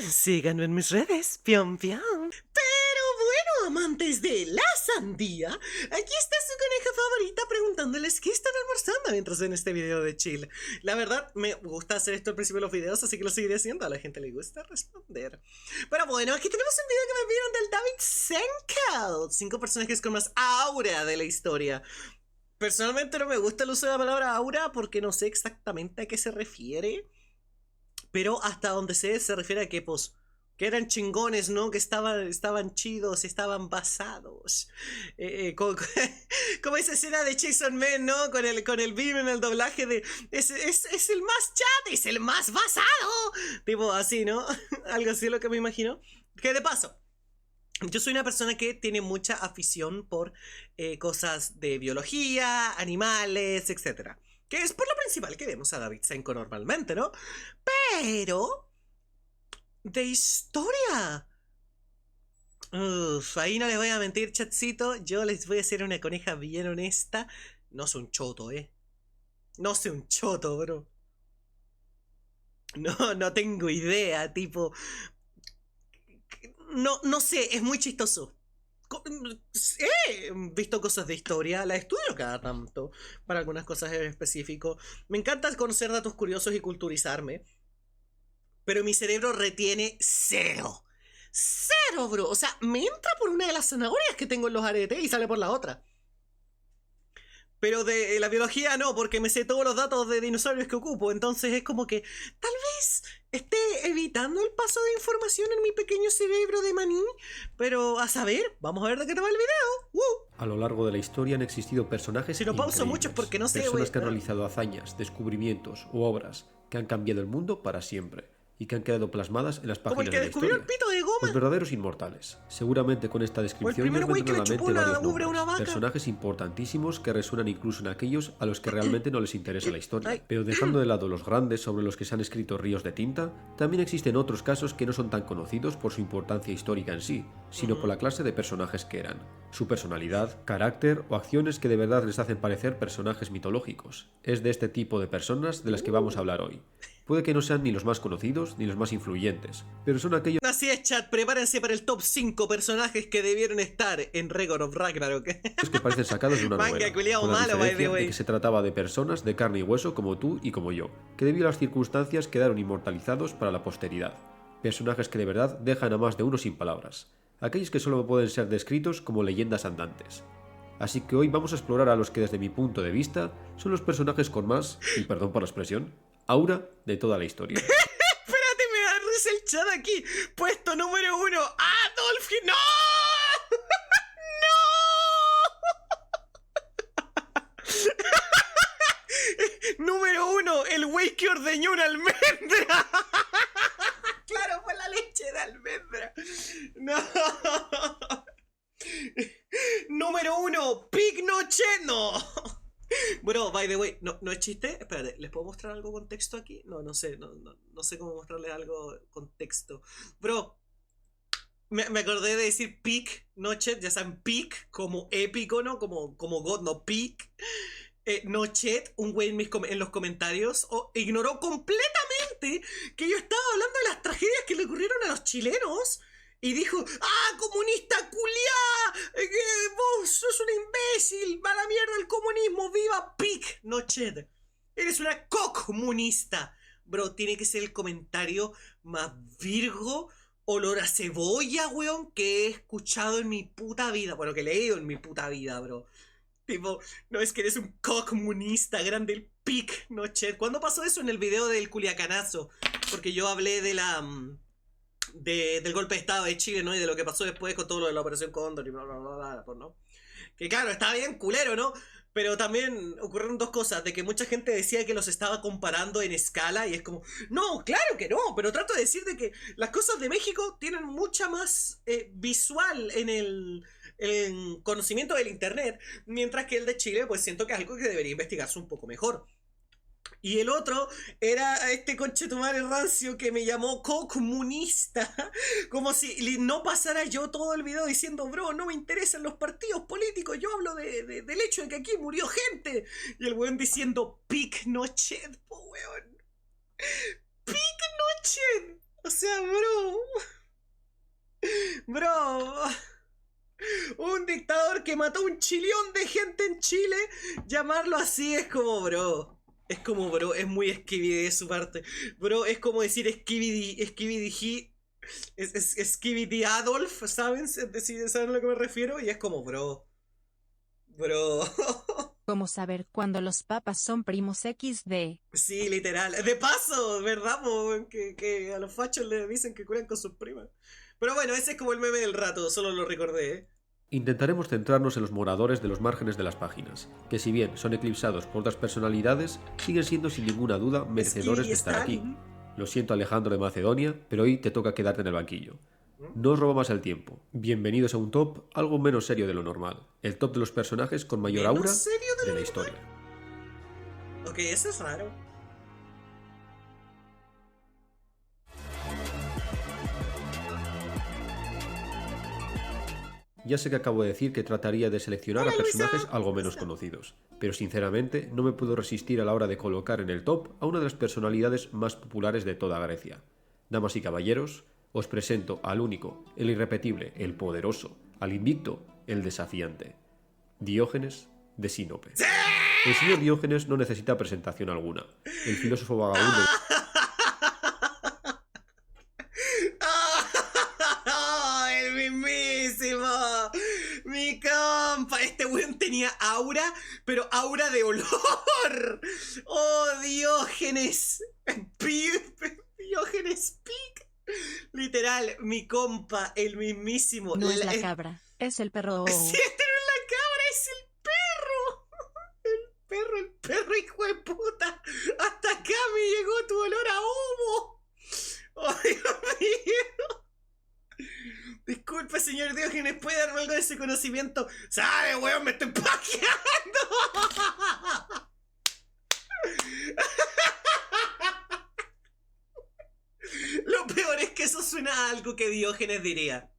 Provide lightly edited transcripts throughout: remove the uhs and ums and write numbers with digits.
Síganme en mis redes. Pion, pion. Pero bueno, amantes de la sandía, aquí está su coneja favorita preguntándoles qué están almorzando mientras ven este video de chill. La verdad, me gusta hacer esto al principio de los videos, así que lo seguiré haciendo. A la gente le gusta responder. Pero bueno, aquí tenemos un video que me vieron del David Senkel. 5 personajes con más aura de la historia. Personalmente no me gusta el uso de la palabra aura porque no sé exactamente a qué se refiere. Pero hasta donde se refiere a que, pues, que eran chingones, ¿no? Que estaban chidos, estaban basados. Como esa escena de Jason Man, ¿no? Con el Beam en el doblaje de... Es el más chat, es el más basado. Tipo así, ¿no? Algo así es lo que me imagino. Que de paso... Yo soy una persona que tiene mucha afición por cosas de biología, animales, etc. Que es por lo principal que vemos a David Senko normalmente, ¿no? Pero... de historia. Uf, ahí no les voy a mentir, chatcito. Yo les voy a hacer una coneja bien honesta. No soy un choto, No soy un choto, bro. No tengo idea, tipo... No sé, es muy chistoso. He visto cosas de historia, la estudio cada tanto, para algunas cosas en específico. Me encanta conocer datos curiosos y culturizarme, pero mi cerebro retiene cero. Cero, bro. O sea, me entra por una de las zanahorias que tengo en los aretes y sale por la otra. Pero de la biología no, porque me sé todos los datos de dinosaurios que ocupo. Entonces es como que tal vez esté evitando el paso de información en mi pequeño cerebro de maní. Pero a saber, vamos a ver de qué te va el video. A lo largo de la historia han existido personajes Si lo pauso mucho es porque no sé, personas que han realizado hazañas, descubrimientos u obras que han cambiado el mundo para siempre y que han quedado plasmadas en las páginas de la historia. El pito de goma. Los verdaderos inmortales. Seguramente con esta descripción nos vendrán a la mente varios nombres, personajes importantísimos que resuenan incluso en aquellos a los que realmente no les interesa la historia. Pero dejando de lado los grandes sobre los que se han escrito ríos de tinta, también existen otros casos que no son tan conocidos por su importancia histórica en sí, sino por la clase de personajes que eran, su personalidad, carácter o acciones que de verdad les hacen parecer personajes mitológicos. Es de este tipo de personas de las que vamos a hablar hoy. Puede que no sean ni los más conocidos ni los más influyentes, pero son aquellos... Así es, chat, prepárense para el top 5 personajes que debieron estar en Record of Ragnarok. que parecen sacados de una novela, con la diferencia de que se trataba de personas de carne y hueso como tú y como yo, que debido a las circunstancias quedaron inmortalizados para la posteridad. Personajes que de verdad dejan a más de uno sin palabras, aquellos que solo pueden ser descritos como leyendas andantes. Así que hoy vamos a explorar a los que desde mi punto de vista son los personajes con más, y perdón por la expresión, aura de toda la historia. Espérate, me da risa el chat aquí. Puesto número 1, Adolf. ¡No! ¡No! Número 1, el güey que ordeñó una almendra. Claro, fue la leche de almendra. No. Número 1, Pig Noche. No. Bro, by the way, no es chiste. Espérate, ¿les puedo mostrar algo contexto aquí? No sé, no sé cómo mostrarles algo contexto. Bro, me acordé de decir peak, no chat, ya saben, peak como épico, ¿no? Como God, no peak. No chat, un güey en los comentarios ignoró completamente que yo estaba hablando de las tragedias que le ocurrieron a los chilenos. Y dijo, comunista culiá, vos sos un imbécil, va la mierda el comunismo, viva PIC, no ched. Eres una comunista. Bro, tiene que ser el comentario más virgo, olor a cebolla, weón, que he escuchado en mi puta vida. Bueno, que he leído en mi puta vida, bro. Tipo, no es que eres un comunista grande, el PIC, no ched. ¿Cuándo pasó eso? En el video del culiacanazo. Porque yo hablé de del golpe de estado de Chile, ¿no? Y de lo que pasó después con todo lo de la Operación Cóndor y bla, bla, bla, bla, pues, ¿no? Que claro, estaba bien culero, ¿no? Pero también ocurrieron dos cosas, de que mucha gente decía que los estaba comparando en escala y es como, no, claro que no, pero trato de decir de que las cosas de México tienen mucha más visual en el conocimiento del internet, mientras que el de Chile, pues siento que es algo que debería investigarse un poco mejor. Y el otro era este conchetumare rancio que me llamó comunista. Como si no pasara yo todo el video diciendo, bro, no me interesan los partidos políticos. Yo hablo del hecho de que aquí murió gente. Y el weón diciendo, pic noched, po weón. Pic noched. O sea, bro, Bro, un dictador que mató un chillón de gente en Chile, llamarlo así es como, bro. Es como, bro, es muy Skibidi de su parte. Bro, es como decir Skibidi Skibidi Adolf, ¿saben? ¿Saben a lo que me refiero? Y es como, bro. ¿Cómo saber cuándo los papas son primos XD? Sí, literal. De paso, ¿verdad? Que a los fachos les dicen que curan con sus primas. Pero bueno, ese es como el meme del rato, solo lo recordé, ¿eh? Intentaremos centrarnos en los moradores de los márgenes de las páginas, que si bien son eclipsados por otras personalidades, siguen siendo sin ninguna duda merecedores de estar aquí. Lo siento, Alejandro de Macedonia, pero hoy te toca quedarte en el banquillo. No os robo más el tiempo. Bienvenidos a un top algo menos serio de lo normal. El top de los personajes con mayor aura de la historia. Ok, eso es raro. Ya sé que acabo de decir que trataría de seleccionar a personajes algo menos conocidos, pero sinceramente no me puedo resistir a la hora de colocar en el top a una de las personalidades más populares de toda Grecia. Damas y caballeros, os presento al único, el irrepetible, el poderoso, al invicto, el desafiante. Diógenes de Sinope. El señor Diógenes no necesita presentación alguna. El filósofo vagabundo... ¡El mismísimo! ¡Mi compa! Este weón tenía aura, pero aura de olor. ¡Oh, Diógenes! Diógenes Pic. Literal, mi compa, el mismísimo. No es la cabra, es el perro. Sí, este no es la cabra, es el perro, hijo de puta. Hasta acá me llegó tu olor a humo. ¡Oh, Dios mío! Disculpe, señor Diógenes, ¿puede darme algo de ese conocimiento? ¿Sabe, weón? ¡Me estoy pajeando! Lo peor es que eso suena a algo que Diógenes diría.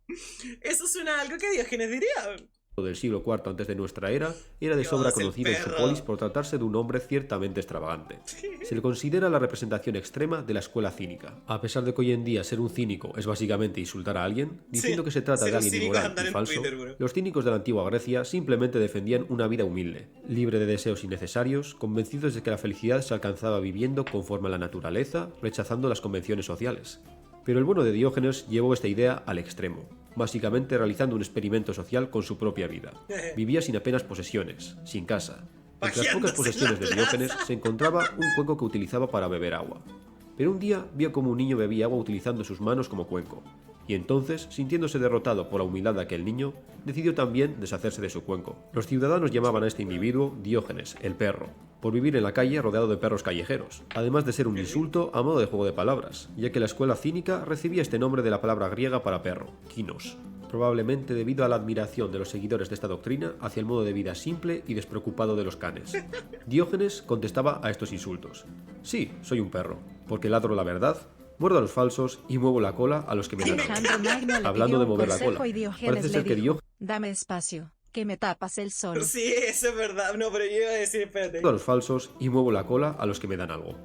Eso suena a algo que Diógenes diría. Del siglo IV antes de nuestra era, era de sobra conocido en su polis por tratarse de un hombre ciertamente extravagante. Se le considera la representación extrema de la escuela cínica. A pesar de que hoy en día ser un cínico es básicamente insultar a alguien, diciendo que se trata de alguien inmoral y falso, los cínicos de la antigua Grecia simplemente defendían una vida humilde, libre de deseos innecesarios, convencidos de que la felicidad se alcanzaba viviendo conforme a la naturaleza, rechazando las convenciones sociales. Pero el bueno de Diógenes llevó esta idea al extremo, básicamente realizando un experimento social con su propia vida. Vivía sin apenas posesiones, sin casa. Entre las pocas posesiones de Diógenes se encontraba un cuenco que utilizaba para beber agua. Pero un día vio como un niño bebía agua utilizando sus manos como cuenco, y entonces, sintiéndose derrotado por la humildad de aquel niño, decidió también deshacerse de su cuenco. Los ciudadanos llamaban a este individuo Diógenes, el perro, por vivir en la calle rodeado de perros callejeros, además de ser un insulto a modo de juego de palabras, ya que la escuela cínica recibía este nombre de la palabra griega para perro, kinos, probablemente debido a la admiración de los seguidores de esta doctrina hacia el modo de vida simple y despreocupado de los canes. Diógenes contestaba a estos insultos: sí, soy un perro, porque ladro la verdad, muerdo a los falsos y muevo la cola a los que me dan. Hablando de mover la cola, parece ser que Diógenes... Dame espacio, que me tapas el sol. Sí, eso es verdad. No, pero yo iba a decir, espérate. A los falsos y muevo la cola a los que me dan algo.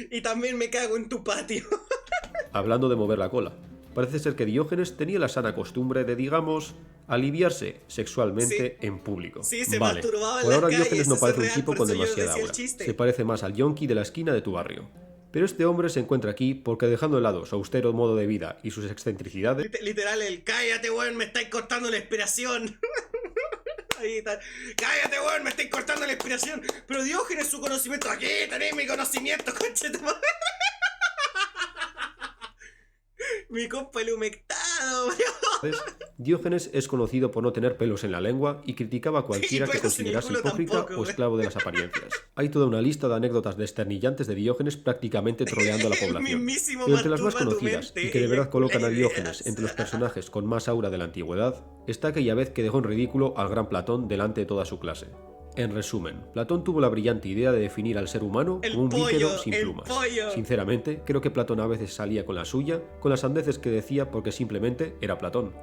Y también me cago en tu patio. Hablando de mover la cola, parece ser que Diógenes tenía la sana costumbre de, digamos, aliviarse sexualmente en público. Sí, se vale, masturbaba en por ahora las Diógenes calles, no eso parece es un real, tipo por con eso yo demasiada decía el aura. chiste. Se parece más al yonki de la esquina de tu barrio. Pero este hombre se encuentra aquí porque, dejando de lado su austero modo de vida y sus excentricidades... Literal, el cállate, weón, me estáis cortando la inspiración. Ahí está. Cállate, weón, me estáis cortando la inspiración. Pero Diógenes, su conocimiento. Aquí tenéis mi conocimiento, conchetumare. Mi compa el humectado, bro. Diógenes es conocido por no tener pelos en la lengua y criticaba a cualquiera que considerase hipócrita tampoco, o esclavo de las apariencias. Hay toda una lista de anécdotas desternillantes de Diógenes prácticamente troleando a la población. Pero entre las más conocidas, y que de verdad colocan a Diógenes entre los personajes con más aura de la antigüedad, está aquella vez que dejó en ridículo al gran Platón delante de toda su clase. En resumen, Platón tuvo la brillante idea de definir al ser humano como un bípedo sin plumas. Sinceramente, creo que Platón a veces salía con la suya, con las sandeces que decía porque simplemente era Platón.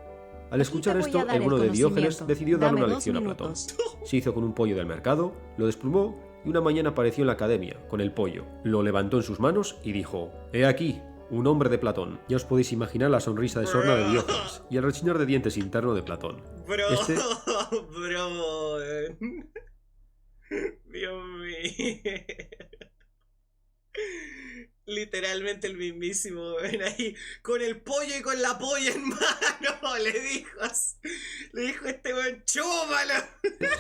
Al escuchar esto, el bueno de Diógenes decidió darle una lección a Platón. Se hizo con un pollo del mercado, lo desplumó y una mañana apareció en la academia, con el pollo. Lo levantó en sus manos y dijo: «He aquí, un hombre de Platón. Ya os podéis imaginar la sonrisa de sorna de Diógenes y el rechinar de dientes interno de Platón. Bro, Dios mío. Literalmente el mismísimo, ven ahí, con el pollo y con la polla en mano, le dijo este buen chúpalo.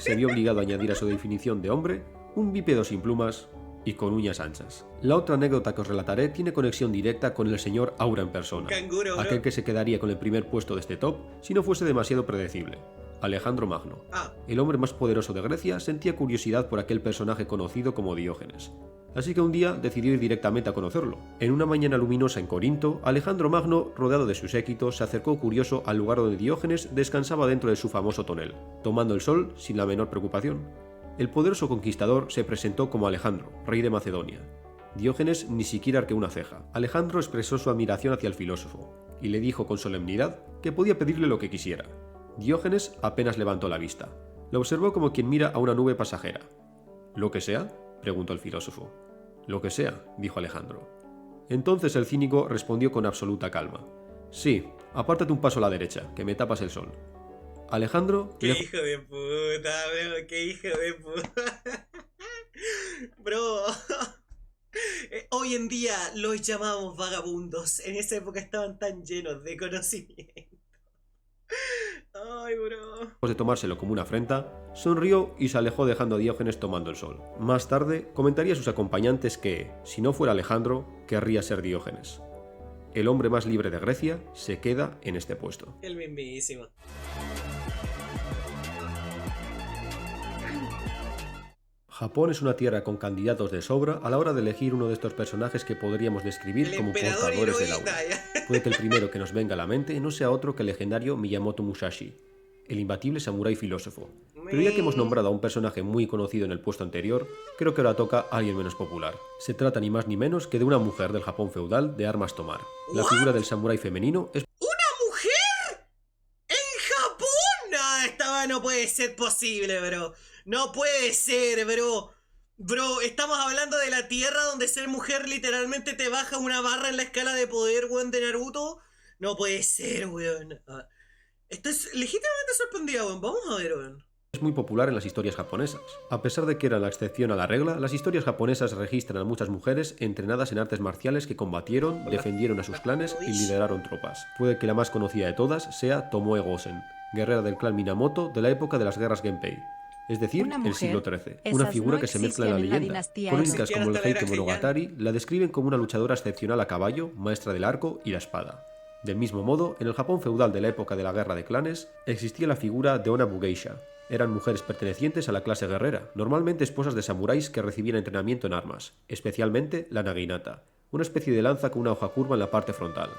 Se vio obligado a añadir a su definición de hombre un bípedo sin plumas y con uñas anchas. La otra anécdota que os relataré tiene conexión directa con el señor Aura en persona, Canguro, aquel que se quedaría con el primer puesto de este top si no fuese demasiado predecible. Alejandro Magno. El hombre más poderoso de Grecia sentía curiosidad por aquel personaje conocido como Diógenes. Así que un día decidió ir directamente a conocerlo. En una mañana luminosa en Corinto, Alejandro Magno, rodeado de su séquito, se acercó curioso al lugar donde Diógenes descansaba dentro de su famoso tonel, tomando el sol sin la menor preocupación. El poderoso conquistador se presentó como Alejandro, rey de Macedonia. Diógenes ni siquiera arqueó una ceja. Alejandro expresó su admiración hacia el filósofo, y le dijo con solemnidad que podía pedirle lo que quisiera. Diógenes apenas levantó la vista. Lo observó como quien mira a una nube pasajera. ¿Lo que sea?, preguntó el filósofo. Lo que sea, dijo Alejandro. Entonces el cínico respondió con absoluta calma. Sí, apártate un paso a la derecha, que me tapas el sol. Alejandro... ¡Qué hijo de puta, bro! ¡Qué hijo de puta! Bro... Hoy en día los llamamos vagabundos. En esa época estaban tan llenos de conocimiento. Ay, bro. Después de tomárselo como una afrenta, sonrió y se alejó dejando a Diógenes tomando el sol. Más tarde, comentaría a sus acompañantes que, si no fuera Alejandro, querría ser Diógenes. El hombre más libre de Grecia se queda en este puesto. El mismísimo. Japón es una tierra con candidatos de sobra a la hora de elegir uno de estos personajes que podríamos describir como portadores del aura. Puede que el primero que nos venga a la mente no sea otro que el legendario Miyamoto Musashi, el imbatible samurái filósofo. Pero ya que hemos nombrado a un personaje muy conocido en el puesto anterior, creo que ahora toca a alguien menos popular. Se trata ni más ni menos que de una mujer del Japón feudal de armas tomar. La figura del samurái femenino es... ¿Una mujer? ¿En Japón? No puede ser posible, bro. No puede ser, bro. Bro, estamos hablando de la tierra donde ser mujer literalmente te baja una barra en la escala de poder, weón, de Naruto. No puede ser, weón. Estoy legítimamente sorprendido, weón. Vamos a ver, weón. Es muy popular en las historias japonesas. A pesar de que era la excepción a la regla, las historias japonesas registran a muchas mujeres entrenadas en artes marciales que combatieron, defendieron a sus clanes y lideraron tropas. Puede que la más conocida de todas sea Tomoe Gosen, guerrera del clan Minamoto de la época de las guerras Genpei. Es decir, el siglo XIII. Una figura que se mezcla en la leyenda. Crónicas como el Heike Monogatari la describen como una luchadora excepcional a caballo, maestra del arco y la espada. Del mismo modo, en el Japón feudal de la época de la guerra de clanes, existía la figura de Onabu Geisha. Eran mujeres pertenecientes a la clase guerrera, normalmente esposas de samuráis que recibían entrenamiento en armas, especialmente la naginata, una especie de lanza con una hoja curva en la parte frontal.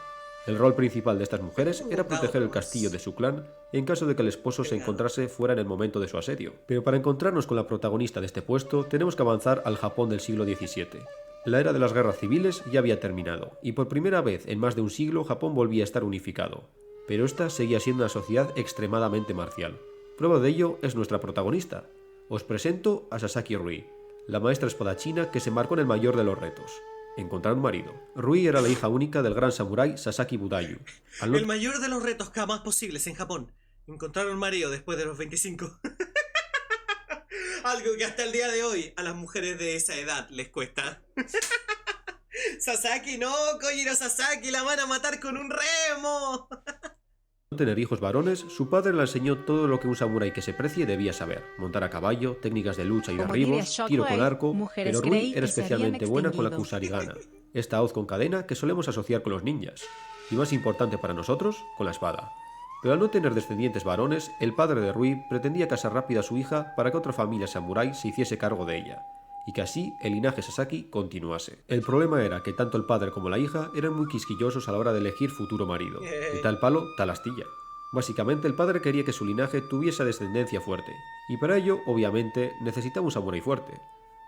El rol principal de estas mujeres era proteger el castillo de su clan en caso de que el esposo se encontrase fuera en el momento de su asedio. Pero para encontrarnos con la protagonista de este puesto, tenemos que avanzar al Japón del siglo XVII. La era de las guerras civiles ya había terminado, y por primera vez en más de un siglo Japón volvía a estar unificado. Pero esta seguía siendo una sociedad extremadamente marcial. Prueba de ello es nuestra protagonista. Os presento a Sasaki Rui, la maestra espadachina que se embarcó en el mayor de los retos: encontrar un marido. Rui era la hija única del gran samurái Sasaki Budayu. El mayor de los retos jamás posibles en Japón. Encontrar un marido después de los 25. Algo que hasta el día de hoy a las mujeres de esa edad les cuesta. Sasaki, no, Kojiro Sasaki, la van a matar con un remo. No tener hijos varones, su padre le enseñó todo lo que un samurái que se precie debía saber: montar a caballo, técnicas de lucha y derribos, tiro con arco, pero Rui era especialmente buena con la kusarigana, esta hoz con cadena que solemos asociar con los ninjas, y más importante para nosotros, con la espada. Pero al no tener descendientes varones, el padre de Rui pretendía casar rápido a su hija para que otra familia samurái se hiciese cargo de ella, y que así el linaje Sasaki continuase. El problema era que tanto el padre como la hija eran muy quisquillosos a la hora de elegir futuro marido. De tal palo, tal astilla. Básicamente el padre quería que su linaje tuviese descendencia fuerte, y para ello, obviamente, necesitaba un samurái fuerte.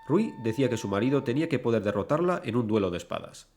Rui decía que su marido tenía que poder derrotarla en un duelo de espadas.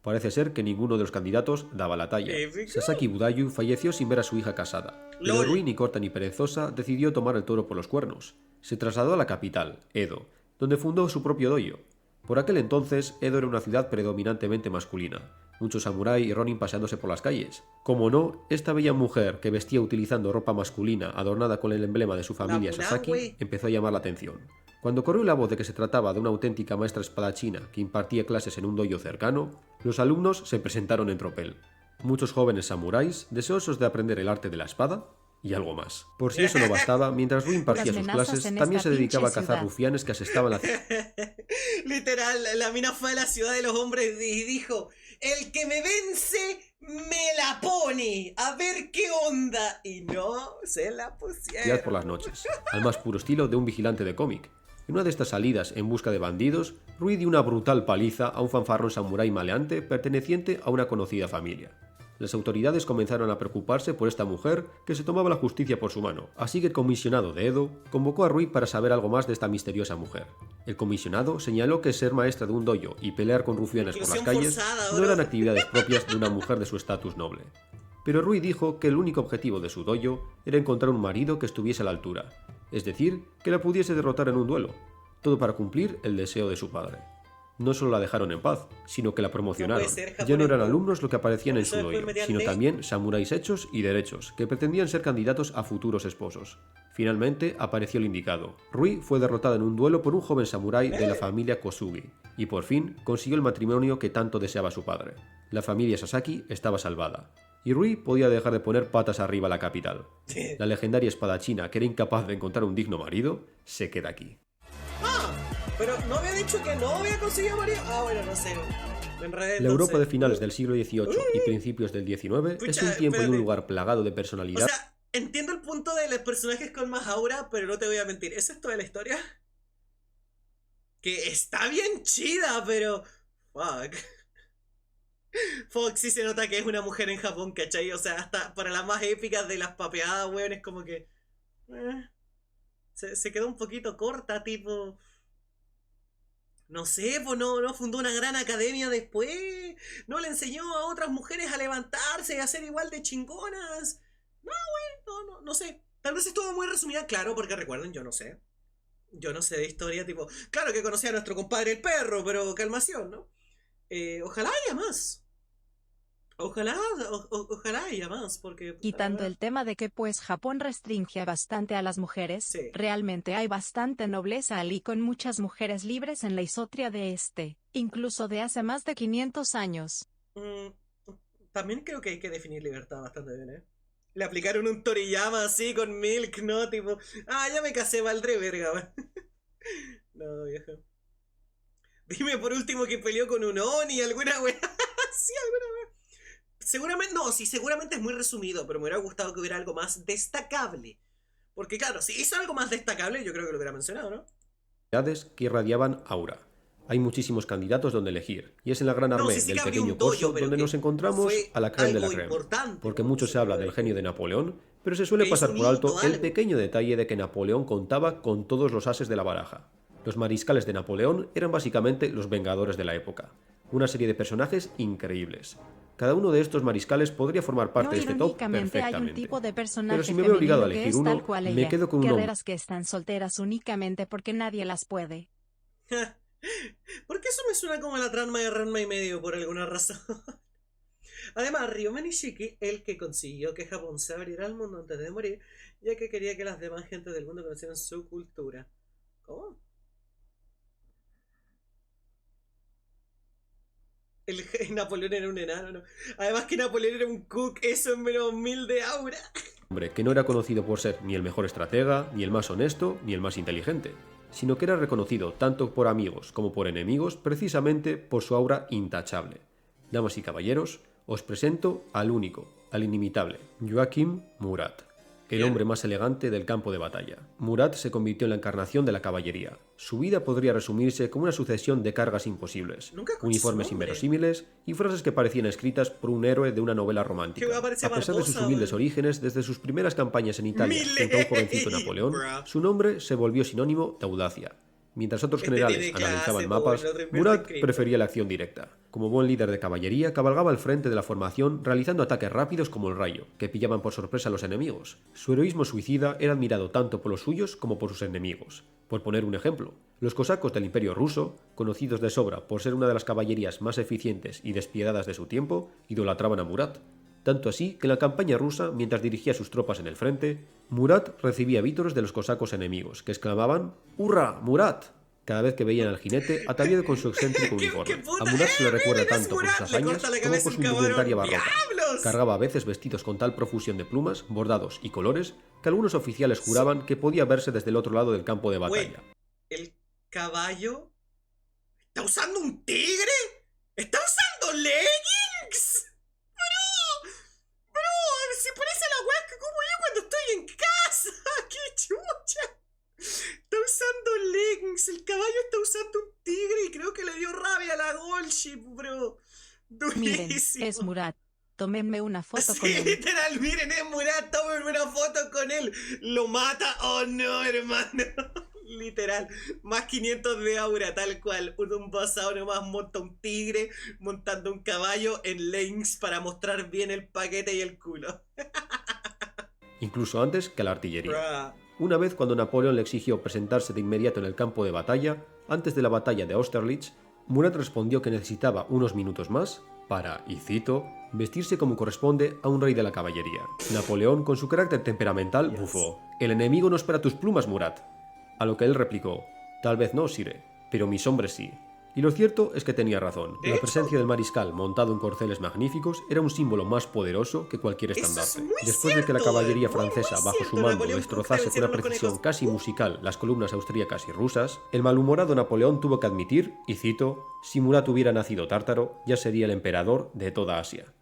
Parece ser que ninguno de los candidatos daba la talla. Sasaki Budayu falleció sin ver a su hija casada, pero Rui, ni corta ni perezosa, decidió tomar el toro por los cuernos. Se trasladó a la capital, Edo, donde fundó su propio dojo. Por aquel entonces, Edo era una ciudad predominantemente masculina, muchos samurái y ronin paseándose por las calles. Como no, esta bella mujer que vestía utilizando ropa masculina adornada con el emblema de su familia Sasaki empezó a llamar la atención. Cuando corrió la voz de que se trataba de una auténtica maestra espadachina que impartía clases en un dojo cercano, los alumnos se presentaron en tropel. Muchos jóvenes samuráis, deseosos de aprender el arte de la espada, y algo más. Por si eso no bastaba, mientras Rui impartía sus clases, también se dedicaba a cazar rufianes que asestaban la ciudad. Literal, la mina fue a la ciudad de los hombres y dijo: el que me vence, me la pone. A ver qué onda. Y no se la pusieron. Por las noches, al más puro estilo de un vigilante de cómic. En una de estas salidas en busca de bandidos, Rui dio una brutal paliza a un fanfarrón samurái maleante perteneciente a una conocida familia. Las autoridades comenzaron a preocuparse por esta mujer que se tomaba la justicia por su mano, así que el comisionado de Edo convocó a Rui para saber algo más de esta misteriosa mujer. El comisionado señaló que ser maestra de un dojo y pelear con rufianes por las calles no eran actividades propias de una mujer de su estatus noble. Pero Rui dijo que el único objetivo de su dojo era encontrar un marido que estuviese a la altura, es decir, que la pudiese derrotar en un duelo, todo para cumplir el deseo de su padre. No solo la dejaron en paz, sino que la promocionaron. Ya no eran alumnos lo que aparecían en su dojo, sino también samuráis hechos y derechos, que pretendían ser candidatos a futuros esposos. Finalmente apareció el indicado. Rui fue derrotado en un duelo por un joven samurái de la familia Kosugi, y por fin consiguió el matrimonio que tanto deseaba su padre. La familia Sasaki estaba salvada, y Rui podía dejar de poner patas arriba a la capital. La legendaria espadachina, que era incapaz de encontrar un digno marido, se queda aquí. Pero no había dicho que no había conseguido marido. Bueno, no sé. Me enredé, la Europa de finales del siglo XVIII y principios del XIX es un tiempo y un lugar plagado de personalidad. O sea, entiendo el punto de los personajes con más aura, pero no te voy a mentir. ¿Eso es toda la historia? Que está bien chida, pero... Fuck. Fuck, sí se nota que es una mujer en Japón, ¿cachai? O sea, hasta para las más épicas de las papeadas, weón, es como que... Se quedó un poquito corta, tipo... No sé, pues no fundó una gran academia después. No le enseñó a otras mujeres a levantarse y a ser igual de chingonas. No, güey, no sé. Tal vez estuvo muy resumida, claro, porque recuerden, yo no sé. Yo no sé de historia, tipo... Claro que conocía a nuestro compadre el perro, pero calmación, ¿no? Ojalá haya más. Ojalá haya más, porque... Quitando el tema de que pues Japón restringe bastante a las mujeres, sí. Realmente hay bastante nobleza allí con muchas mujeres libres en la historia de incluso de hace más de 500 años. También creo que hay que definir libertad bastante bien, ¿eh? Le aplicaron un Toriyama así con Milk, ¿no? Tipo, ya me casé, valdré verga. No, viejo. Dime por último que peleó con un Oni, alguna wea. Sí, alguna wea. Seguramente es muy resumido, pero me hubiera gustado que hubiera algo más destacable. Porque claro, si hizo algo más destacable, yo creo que lo hubiera mencionado, ¿no? Que irradiaban aura. Hay muchísimos candidatos donde elegir, y es en la gran armée del pequeño corso donde nos encontramos a la creme de la creme. Porque mucho se habla del genio de Napoleón, pero se suele pasar por alto el pequeño detalle de que Napoleón contaba con todos los ases de la baraja. Los mariscales de Napoleón eran básicamente los vengadores de la época. Una serie de personajes increíbles. Cada uno de estos mariscales podría formar parte de este top perfectamente. Hay un tipo de personaje pero si me veo obligado a elegir uno, me quedo con un hombre. Guerreras que están solteras únicamente porque nadie las puede. Porque eso me suena como la trama de Ranma y medio por alguna razón. Además, Ryoma Nishiki, el que consiguió que Japón se abriera al mundo antes de morir, ya que quería que las demás gentes del mundo conocieran su cultura. ¿Cómo? Napoleón era un enano, ¿no? Además que Napoleón era un cook, eso en menos 1000 de aura. Hombre, que no era conocido por ser ni el mejor estratega, ni el más honesto, ni el más inteligente, sino que era reconocido tanto por amigos como por enemigos precisamente por su aura intachable. Damas y caballeros, os presento al único, al inimitable, Joachim Murat, el hombre más elegante del campo de batalla. Murat se convirtió en la encarnación de la caballería. Su vida podría resumirse como una sucesión de cargas imposibles, uniformes inverosímiles y frases que parecían escritas por un héroe de una novela romántica. A pesar de sus humildes orígenes, desde sus primeras campañas en Italia junto a un jovencito Napoleón, su nombre se volvió sinónimo de audacia. Mientras otros generales analizaban mapas, Murat prefería la acción directa. Como buen líder de caballería, cabalgaba al frente de la formación realizando ataques rápidos como el rayo, que pillaban por sorpresa a los enemigos. Su heroísmo suicida era admirado tanto por los suyos como por sus enemigos. Por poner un ejemplo, los cosacos del Imperio ruso, conocidos de sobra por ser una de las caballerías más eficientes y despiedadas de su tiempo, idolatraban a Murat. Tanto así que en la campaña rusa, mientras dirigía sus tropas en el frente, Murat recibía vítores de los cosacos enemigos, que exclamaban ¡Hurra, Murat!, cada vez que veían al jinete ataviado con su excéntrico uniforme. A Murat se le recuerda tanto por sus hazañas como por su indumentaria barroca. Cargaba a veces vestidos con tal profusión de plumas, bordados y colores que algunos oficiales juraban que podía verse desde el otro lado del campo de batalla. ¿El caballo está usando un tigre? ¿Está usando leggings? Si parece la weá que como yo cuando estoy en casa. ¡Qué chucha! Está usando leggings. El caballo está usando un tigre y creo que le dio rabia a la Goldship, bro. Miren, es Murat. Tómenme una foto con él. Literal, miren, es Murat. Tómenme una foto con él. ¿Lo mata? Oh no, hermano. Literal, más 500 de aura, tal cual. Un basado nomás monta un tigre montando un caballo en leggings para mostrar bien el paquete y el culo. Incluso antes que la artillería. Una vez cuando Napoleón le exigió presentarse de inmediato en el campo de batalla, antes de la batalla de Austerlitz, Murat respondió que necesitaba unos minutos más para, y cito, vestirse como corresponde a un rey de la caballería. Napoleón, con su carácter temperamental, bufó: «El enemigo no espera tus plumas, Murat». A lo que él replicó: «Tal vez no, sire, pero mis hombres sí». Y lo cierto es que tenía razón. La presencia del mariscal montado en corceles magníficos era un símbolo más poderoso que cualquier estandarte. Después de que la caballería francesa bajo su mando destrozase con una precisión casi musical las columnas austríacas y rusas, el malhumorado Napoleón tuvo que admitir, y cito: «Si Murat hubiera nacido tártaro, ya sería el emperador de toda Asia».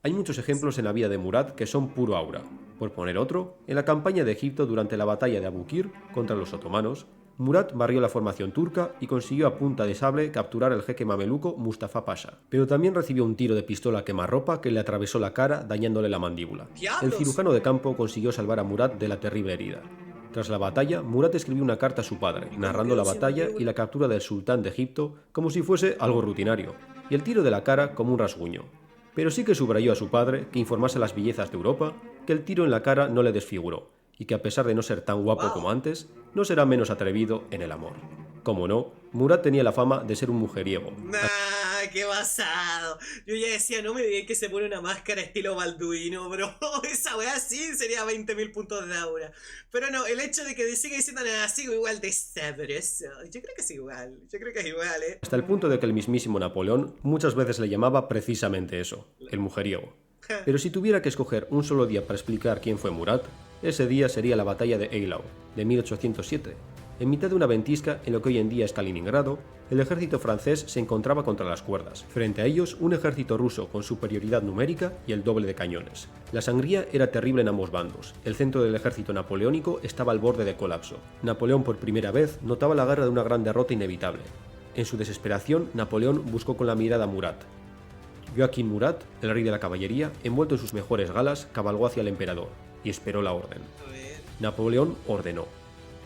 Hay muchos ejemplos en la vida de Murat que son puro aura. Por poner otro, en la campaña de Egipto durante la batalla de Abukir contra los otomanos, Murat barrió la formación turca y consiguió a punta de sable capturar al jeque mameluco Mustafa Pasha. Pero también recibió un tiro de pistola a quemarropa que le atravesó la cara, dañándole la mandíbula. El cirujano de campo consiguió salvar a Murat de la terrible herida. Tras la batalla, Murat escribió una carta a su padre, narrando la batalla y la captura del sultán de Egipto como si fuese algo rutinario, y el tiro de la cara como un rasguño. Pero sí que subrayó a su padre que informase a las bellezas de Europa que el tiro en la cara no le desfiguró, y que a pesar de no ser tan guapo como antes, no será menos atrevido en el amor. Como no, Murat tenía la fama de ser un mujeriego. ¡Nah, qué basado! Yo ya decía, no me digas que se pone una máscara estilo Balduino, bro. Esa weá sí sería 20.000 puntos de aura. Pero no, el hecho de que siga diciendo nada, sigo igual de sabroso. Yo creo que es igual, Hasta el punto de que el mismísimo Napoleón muchas veces le llamaba precisamente eso, el mujeriego. Pero si tuviera que escoger un solo día para explicar quién fue Murat, ese día sería la batalla de Eylau, de 1807. En mitad de una ventisca en lo que hoy en día es Kaliningrado, el ejército francés se encontraba contra las cuerdas. Frente a ellos, un ejército ruso con superioridad numérica y el doble de cañones. La sangría era terrible en ambos bandos. El centro del ejército napoleónico estaba al borde de colapso. Napoleón por primera vez notaba la guerra de una gran derrota inevitable. En su desesperación, Napoleón buscó con la mirada a Murat. Joachim Murat, el rey de la caballería, envuelto en sus mejores galas, cabalgó hacia el emperador y esperó la orden. Napoleón ordenó: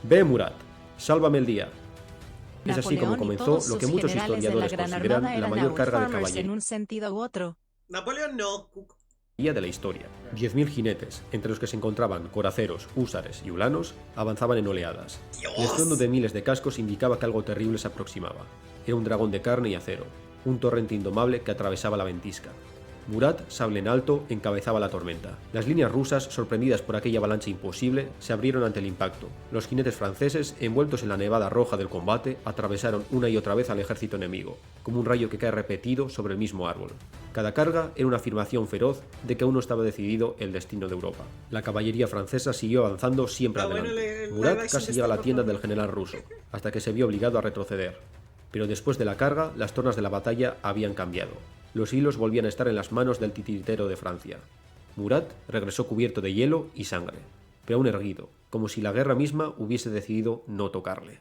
«Ve, Murat, sálvame el día». Es así como comenzó lo que muchos historiadores consideran la mayor carga de caballería en un sentido u otro. Napoleón no. De la historia. 10.000 jinetes, entre los que se encontraban coraceros, húsares y ulanos, avanzaban en oleadas. El estruendo de miles de cascos indicaba que algo terrible se aproximaba. Era un dragón de carne y acero, un torrente indomable que atravesaba la ventisca. Murat, sable en alto, encabezaba la tormenta. Las líneas rusas, sorprendidas por aquella avalancha imposible, se abrieron ante el impacto. Los jinetes franceses, envueltos en la nevada roja del combate, atravesaron una y otra vez al ejército enemigo, como un rayo que cae repetido sobre el mismo árbol. Cada carga era una afirmación feroz de que aún no estaba decidido el destino de Europa. La caballería francesa siguió avanzando siempre adelante. Murat casi llega a la tienda del general ruso, hasta que se vio obligado a retroceder. Pero después de la carga, las tornas de la batalla habían cambiado. Los hilos volvían a estar en las manos del titiritero de Francia. Murat regresó cubierto de hielo y sangre, pero aún erguido, como si la guerra misma hubiese decidido no tocarle.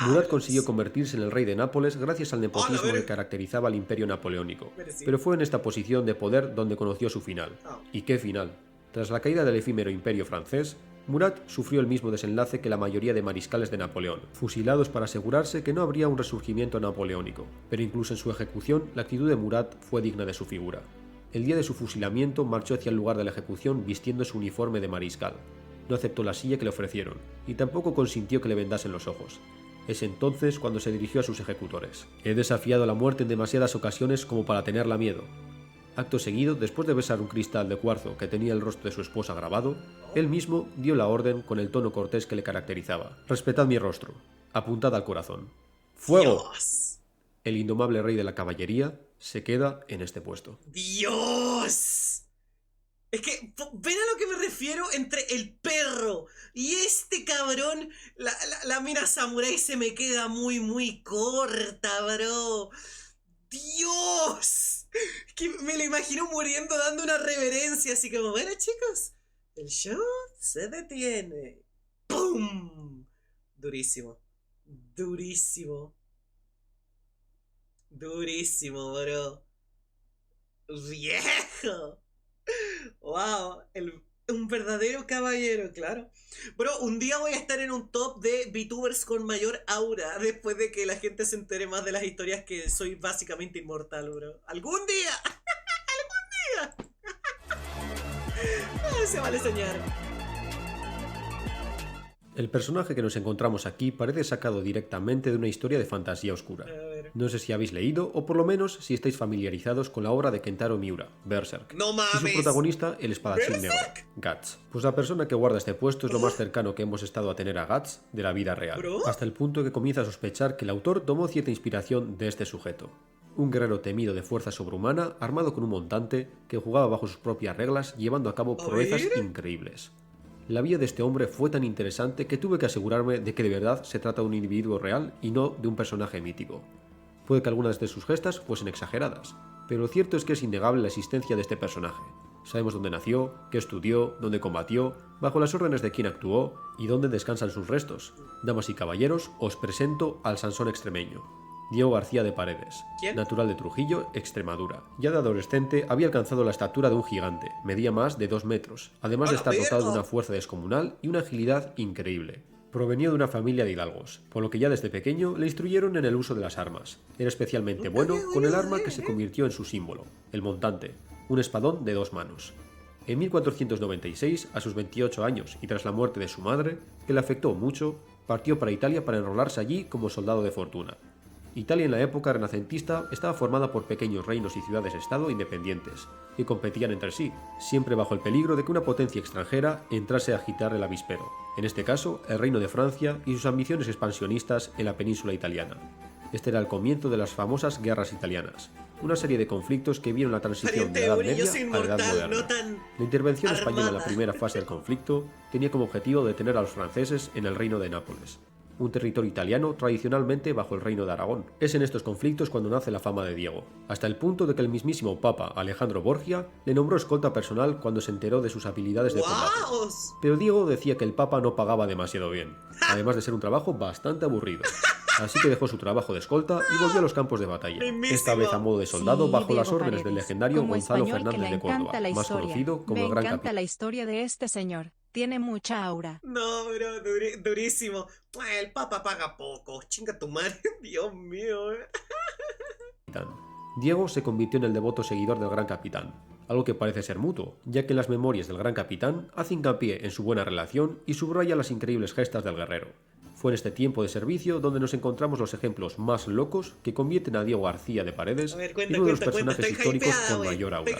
Murat consiguió convertirse en el rey de Nápoles gracias al nepotismo que caracterizaba al imperio napoleónico, pero fue en esta posición de poder donde conoció su final. ¿Y qué final? Tras la caída del efímero imperio francés, Murat sufrió el mismo desenlace que la mayoría de mariscales de Napoleón, fusilados para asegurarse que no habría un resurgimiento napoleónico, pero incluso en su ejecución la actitud de Murat fue digna de su figura. El día de su fusilamiento marchó hacia el lugar de la ejecución vistiendo su uniforme de mariscal. No aceptó la silla que le ofrecieron, y tampoco consintió que le vendasen los ojos. Es entonces cuando se dirigió a sus ejecutores. He desafiado la muerte en demasiadas ocasiones como para tenerla miedo. Acto seguido, después de besar un cristal de cuarzo que tenía el rostro de su esposa grabado, él mismo dio la orden con el tono cortés que le caracterizaba. Respetad mi rostro. Apuntad al corazón. ¡Fuego! ¡Dios! El indomable rey de la caballería se queda en este puesto. ¡Dios! Es que, ¿ven a lo que me refiero? Entre el perro y este cabrón, la mira samurái se me queda muy corta, bro. ¡Dios! Es que me lo imagino muriendo dando una reverencia, así como, bueno chicos, el show se detiene. ¡Pum! Durísimo. Durísimo. Durísimo, bro. ¡Viejo! ¡Wow! Un verdadero caballero, claro. Bro, un día voy a estar en un top de VTubers con mayor aura después de que la gente se entere más de las historias que soy básicamente inmortal, bro. ¡Algún día! ¡Algún día! Se vale soñar. El personaje que nos encontramos aquí parece sacado directamente de una historia de fantasía oscura. No sé si habéis leído, o por lo menos si estáis familiarizados con la obra de Kentaro Miura, Berserk. ¡No mames! Y su protagonista, el espadachín negro, Guts. Pues la persona que guarda este puesto es lo más cercano que hemos estado a tener a Guts de la vida real. Hasta el punto que comienza a sospechar que el autor tomó cierta inspiración de este sujeto. Un guerrero temido de fuerza sobrehumana, armado con un montante, que jugaba bajo sus propias reglas, llevando a cabo proezas increíbles. La vida de este hombre fue tan interesante que tuve que asegurarme de que de verdad se trata de un individuo real y no de un personaje mítico. Puede que algunas de sus gestas fuesen exageradas, pero lo cierto es que es innegable la existencia de este personaje. Sabemos dónde nació, qué estudió, dónde combatió, bajo las órdenes de quién actuó y dónde descansan sus restos. Damas y caballeros, os presento al Sansón extremeño. Diego García de Paredes, natural de Trujillo, Extremadura. Ya de adolescente había alcanzado la estatura de un gigante, medía más de 2 metros, además de estar dotado de una fuerza descomunal y una agilidad increíble. Provenía de una familia de hidalgos, por lo que ya desde pequeño le instruyeron en el uso de las armas. Era especialmente bueno con el arma que se convirtió en su símbolo, el montante, un espadón de 2 manos. En 1496, a sus 28 años y tras la muerte de su madre, que le afectó mucho, partió para Italia para enrolarse allí como soldado de fortuna. Italia en la época renacentista estaba formada por pequeños reinos y ciudades-estado independientes, que competían entre sí, siempre bajo el peligro de que una potencia extranjera entrase a agitar el avispero, en este caso el Reino de Francia y sus ambiciones expansionistas en la península italiana. Este era el comienzo de las famosas guerras italianas, una serie de conflictos que vieron la transición de la Edad Media a la Edad Moderna. La intervención española en la primera fase del conflicto tenía como objetivo detener a los franceses en el Reino de Nápoles, un territorio italiano tradicionalmente bajo el Reino de Aragón. Es en estos conflictos cuando nace la fama de Diego, hasta el punto de que el mismísimo Papa Alejandro Borgia le nombró escolta personal cuando se enteró de sus habilidades de combate. Pero Diego decía que el Papa no pagaba demasiado bien, además de ser un trabajo bastante aburrido. Así que dejó su trabajo de escolta y volvió a los campos de batalla, esta vez a modo de soldado bajo las órdenes del legendario Gonzalo Fernández de Córdoba, más conocido como el Gran Capitán. Me encanta la historia de este señor. Tiene mucha aura. No, bro, durísimo. El Papa paga poco. Chinga tu madre. Dios mío. Diego se convirtió en el devoto seguidor del Gran Capitán, algo que parece ser mutuo, ya que en las memorias del Gran Capitán hace hincapié en su buena relación y subraya las increíbles gestas del guerrero. Fue en este tiempo de servicio donde nos encontramos los ejemplos más locos que convierten a Diego García de Paredes en uno de los personajes históricos con mayor aura.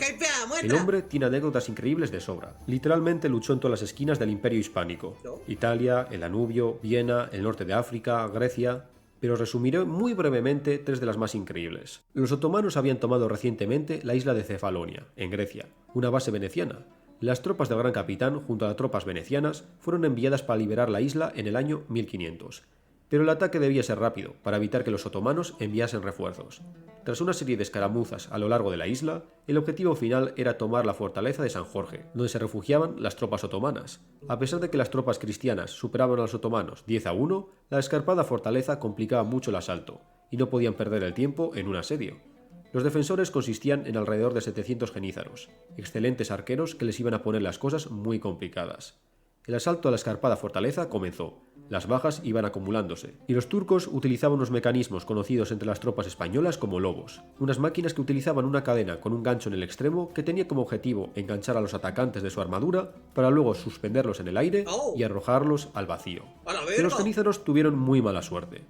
El hombre tiene anécdotas increíbles de sobra. Literalmente luchó en todas las esquinas del Imperio Hispánico. Italia, el Danubio, Viena, el norte de África, Grecia... Pero resumiré muy brevemente 3 de las más increíbles. Los otomanos habían tomado recientemente la isla de Cefalonia, en Grecia, una base veneciana. Las tropas del Gran Capitán, junto a las tropas venecianas, fueron enviadas para liberar la isla en el año 1500. Pero el ataque debía ser rápido, para evitar que los otomanos enviasen refuerzos. Tras una serie de escaramuzas a lo largo de la isla, el objetivo final era tomar la fortaleza de San Jorge, donde se refugiaban las tropas otomanas. A pesar de que las tropas cristianas superaban a los otomanos 10-1, la escarpada fortaleza complicaba mucho el asalto, y no podían perder el tiempo en un asedio. Los defensores consistían en alrededor de 700 genízaros, excelentes arqueros que les iban a poner las cosas muy complicadas. El asalto a la escarpada fortaleza comenzó. Las bajas iban acumulándose, y los turcos utilizaban unos mecanismos conocidos entre las tropas españolas como lobos, unas máquinas que utilizaban una cadena con un gancho en el extremo que tenía como objetivo enganchar a los atacantes de su armadura para luego suspenderlos en el aire y arrojarlos al vacío. Pero los genízaros tuvieron muy mala suerte.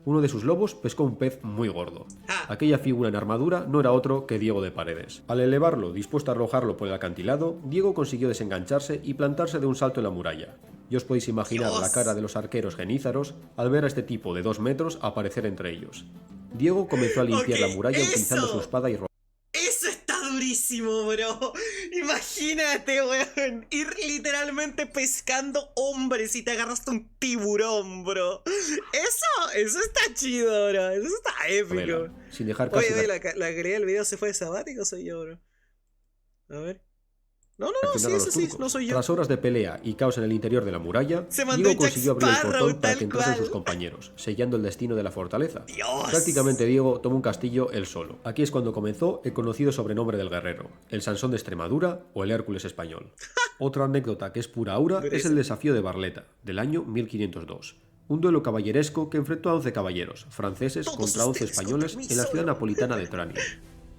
Uno de sus lobos pescó un pez muy gordo. Aquella figura en armadura no era otro que Diego de Paredes. Al elevarlo, dispuesto a arrojarlo por el acantilado, Diego consiguió desengancharse y plantarse de un salto en la muralla. Y os podéis imaginar la cara de los arqueros genízaros al ver a este tipo de 2 metros aparecer entre ellos. Diego comenzó a limpiar la muralla utilizando su espada y durísimo, bro. Imagínate, weón, ir literalmente pescando hombres y te agarraste un tiburón, bro. Eso está chido, bro. Eso está épico. Sin dejar casi oye, la calidad del video se fue de sabático, soy yo, bro. A ver. No, sí, no soy yo. Tras horas de pelea y caos en el interior de la muralla, Diego consiguió abrir el portón para que entrasen sus compañeros, sellando el destino de la fortaleza. Prácticamente Diego tomó un castillo él solo. Aquí es cuando comenzó el conocido sobrenombre del guerrero, el Sansón de Extremadura o el Hércules español. Otra anécdota que es pura aura es el desafío de Barletta, del año 1502. Un duelo caballeresco que enfrentó a 11 caballeros franceses contra 11 españoles en la ciudad napolitana de Trani,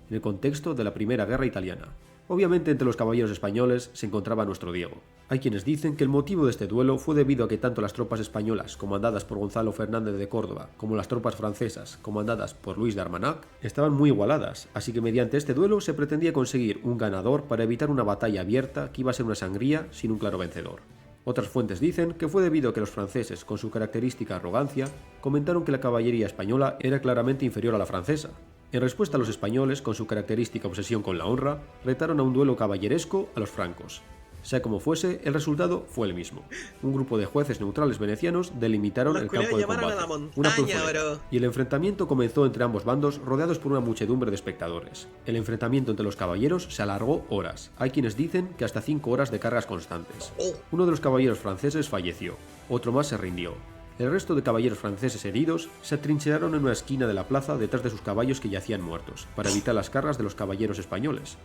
en el contexto de la Primera Guerra Italiana. Obviamente entre los caballeros españoles se encontraba nuestro Diego. Hay quienes dicen que el motivo de este duelo fue debido a que tanto las tropas españolas comandadas por Gonzalo Fernández de Córdoba como las tropas francesas comandadas por Luis de Armagnac estaban muy igualadas, así que mediante este duelo se pretendía conseguir un ganador para evitar una batalla abierta que iba a ser una sangría sin un claro vencedor. Otras fuentes dicen que fue debido a que los franceses, con su característica arrogancia, comentaron que la caballería española era claramente inferior a la francesa. En respuesta, los españoles, con su característica obsesión con la honra, retaron a un duelo caballeresco a los francos. Sea como fuese, el resultado fue el mismo. Un grupo de jueces neutrales venecianos delimitaron el campo de combate, una plazoleta, y el enfrentamiento comenzó entre ambos bandos rodeados por una muchedumbre de espectadores. El enfrentamiento entre los caballeros se alargó horas. Hay quienes dicen que hasta 5 horas de cargas constantes. Uno de los caballeros franceses falleció, otro más se rindió. El resto de caballeros franceses heridos se atrincheraron en una esquina de la plaza detrás de sus caballos que yacían muertos, para evitar las cargas de los caballeros españoles.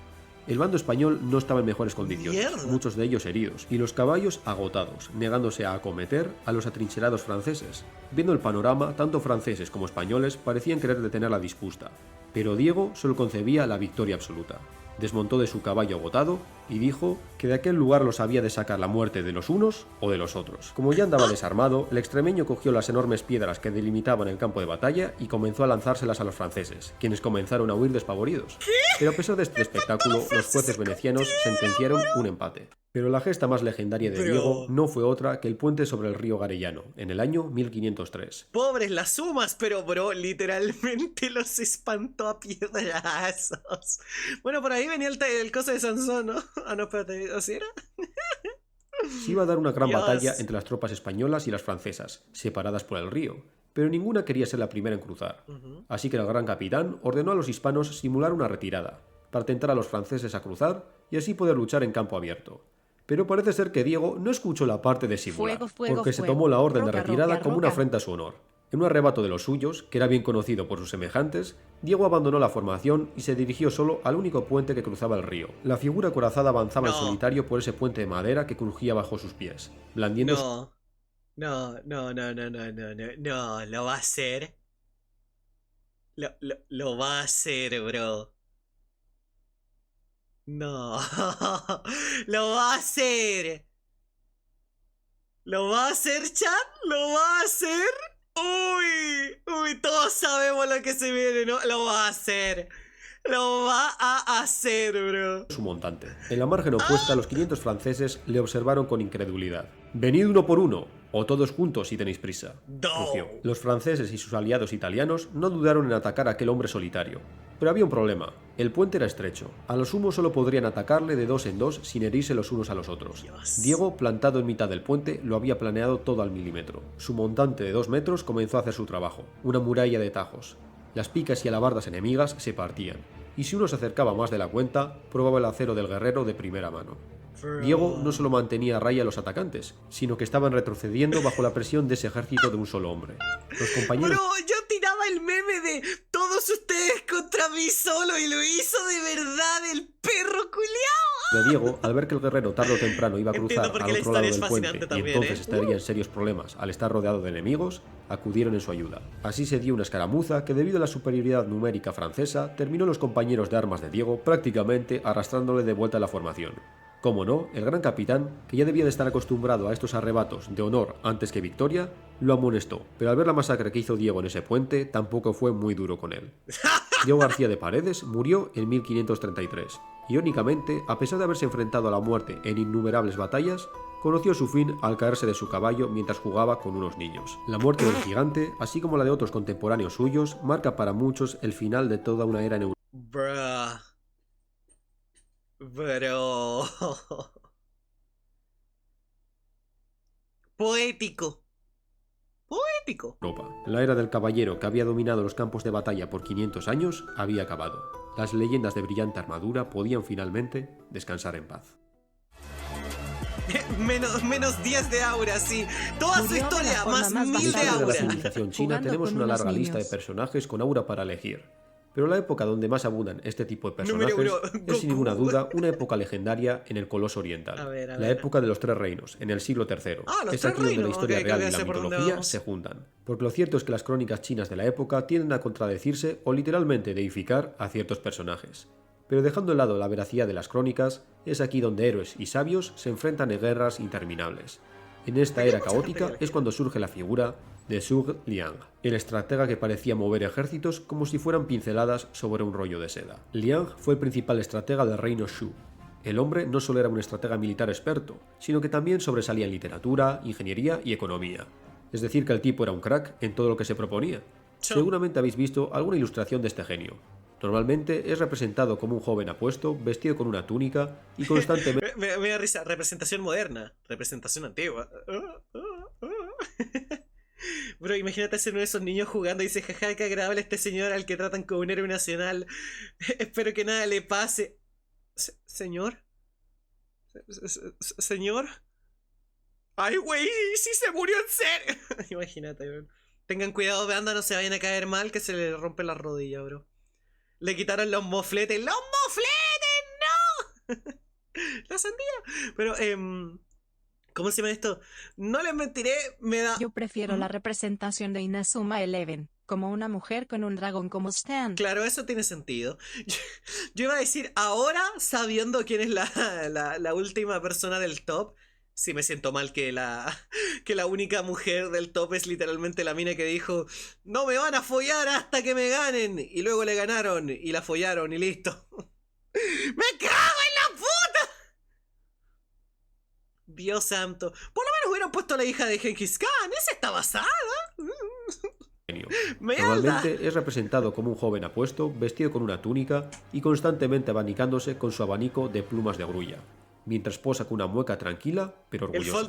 El bando español no estaba en mejores condiciones, muchos de ellos heridos, y los caballos agotados, negándose a acometer a los atrincherados franceses. Viendo el panorama, tanto franceses como españoles parecían querer detener la disputa, pero Diego solo concebía la victoria absoluta. Desmontó de su caballo agotado y dijo que de aquel lugar los había de sacar la muerte de los unos o de los otros. Como ya andaba desarmado, el extremeño cogió las enormes piedras que delimitaban el campo de batalla y comenzó a lanzárselas a los franceses, quienes comenzaron a huir despavoridos. Pero a pesar de este espectáculo, los jueces venecianos sentenciaron un empate. Pero la gesta más legendaria de Diego no fue otra que el puente sobre el río Garellano, en el año 1503. Pobres las sumas, pero bro, literalmente los espantó a piedrazos. Bueno, por ahí venía el coso de Sansón, ¿no? Ah, no, espérate, ¿así era? Se iba a dar una gran batalla entre las tropas españolas y las francesas, separadas por el río, pero ninguna quería ser la primera en cruzar. Así que el gran capitán ordenó a los hispanos simular una retirada, para tentar a los franceses a cruzar y así poder luchar en campo abierto. Pero parece ser que Diego no escuchó la parte de simular, porque se tomó la orden de retirada como una afrenta a su honor. En un arrebato de los suyos, que era bien conocido por sus semejantes, Diego abandonó la formación y se dirigió solo al único puente que cruzaba el río. La figura acorazada avanzaba en solitario por ese puente de madera que crujía bajo sus pies, blandiendo... No, lo va a hacer. Lo va a hacer, bro. No, lo va a hacer. ¿Lo va a hacer, chat? ¿Lo va a hacer? Uy, todos sabemos lo que se viene, ¿no? Lo va a hacer. Lo va a hacer, bro. Su montante. En la margen opuesta, los 500 franceses le observaron con incredulidad. Venid uno por uno, o todos juntos si tenéis prisa. Rugió. Los franceses y sus aliados italianos no dudaron en atacar a aquel hombre solitario. Pero había un problema. El puente era estrecho. A lo sumo solo podrían atacarle de 2 en 2 sin herirse los unos a los otros. Diego, plantado en mitad del puente, lo había planeado todo al milímetro. Su montante de 2 metros comenzó a hacer su trabajo. Una muralla de tajos. Las picas y alabardas enemigas se partían, y si uno se acercaba más de la cuenta, probaba el acero del guerrero de primera mano. Diego no solo mantenía a raya a los atacantes, sino que estaban retrocediendo bajo la presión de ese ejército de un solo hombre. Los compañeros... Bro, yo tiraba el meme de todos ustedes contra mí solo y lo hizo de verdad el perro culiao. de Diego, al ver que el guerrero tarde o temprano iba a cruzar al otro lado del puente también, y entonces estaría en serios problemas al estar rodeado de enemigos, acudieron en su ayuda. Así se dio una escaramuza que, debido a la superioridad numérica francesa, terminó los compañeros de armas de Diego prácticamente arrastrándole de vuelta a la formación. Como no, el gran capitán, que ya debía de estar acostumbrado a estos arrebatos de honor antes que victoria, lo amonestó, pero al ver la masacre que hizo Diego en ese puente, tampoco fue muy duro con él. Diego García de Paredes murió en 1533. Irónicamente, a pesar de haberse enfrentado a la muerte en innumerables batallas, conoció su fin al caerse de su caballo mientras jugaba con unos niños. La muerte del gigante, así como la de otros contemporáneos suyos, marca para muchos el final de toda una era en Europa. Bro. Poético. La era del caballero que había dominado los campos de batalla por 500 años había acabado. Las leyendas de brillante armadura podían finalmente descansar en paz. menos 10 de aura, sí. Toda su historia, más 1000 de aura. En la civilización china tenemos una larga lista de personajes con aura para elegir. Pero la época donde más abundan este tipo de personajes es sin ninguna duda una época legendaria en el Coloso Oriental. La época de los Tres Reinos, en el siglo III. Es aquí donde la historia real y la mitología se juntan. Porque lo cierto es que las crónicas chinas de la época tienden a contradecirse o literalmente deificar a ciertos personajes. Pero dejando de lado la veracidad de las crónicas, es aquí donde héroes y sabios se enfrentan en guerras interminables. En esta era caótica es cuando surge la figura de Zhuge Liang, el estratega que parecía mover ejércitos como si fueran pinceladas sobre un rollo de seda. Liang fue el principal estratega del reino Shu. El hombre no solo era un estratega militar experto, sino que también sobresalía en literatura, ingeniería y economía. Es decir, que el tipo era un crack en todo lo que se proponía. Seguramente habéis visto alguna ilustración de este genio. Normalmente es representado como un joven apuesto, vestido con una túnica y constantemente... me da risa. Representación moderna. Representación antigua. Bro, imagínate ser uno de esos niños jugando y dice, jaja, qué agradable este señor al que tratan como un héroe nacional. Espero que nada le pase. ¿Señor? ¿Señor? ¡Ay, güey! ¡Sí se murió en serio! Imagínate, bro. Tengan cuidado, banda, no se vayan a caer mal, que se le rompe la rodilla, bro. Le quitaron los mofletes. ¡Los mofletes! ¡No! La sandía. Pero, ¿cómo se llama esto? No les mentiré, me da... Yo prefiero la representación de Inazuma Eleven, como una mujer con un dragón como Stan. Claro, eso tiene sentido. Yo iba a decir, ahora, sabiendo quién es la última persona del top, sí me siento mal que la única mujer del top es literalmente la mina que dijo, no me van a follar hasta que me ganen. Y luego le ganaron y la follaron y listo. ¡Me cago en la puta! Dios santo. Por lo menos hubieran puesto a la hija de Genghis Khan. Esa está basada. Normalmente es representado como un joven apuesto, vestido con una túnica y constantemente abanicándose con su abanico de plumas de grulla, mientras posa con una mueca tranquila pero orgullosa.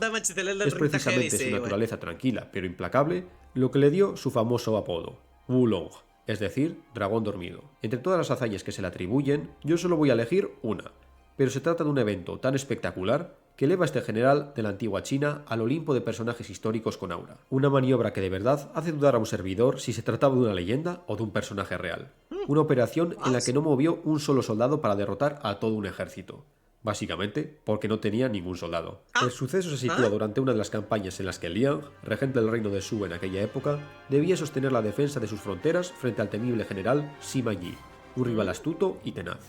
Es precisamente su naturaleza tranquila pero implacable lo que le dio su famoso apodo, Wulong, es decir, dragón dormido. Entre todas las hazañas que se le atribuyen, yo solo voy a elegir una, pero se trata de un evento tan espectacular que eleva a este general de la antigua China al Olimpo de personajes históricos con aura. Una maniobra que de verdad hace dudar a un servidor si se trataba de una leyenda o de un personaje real. Una operación en la que no movió un solo soldado para derrotar a todo un ejército. Básicamente, porque no tenía ningún soldado. El suceso se sitúa durante una de las campañas en las que Liang, regente del reino de Shu en aquella época, debía sostener la defensa de sus fronteras frente al temible general Sima Yi, un rival astuto y tenaz.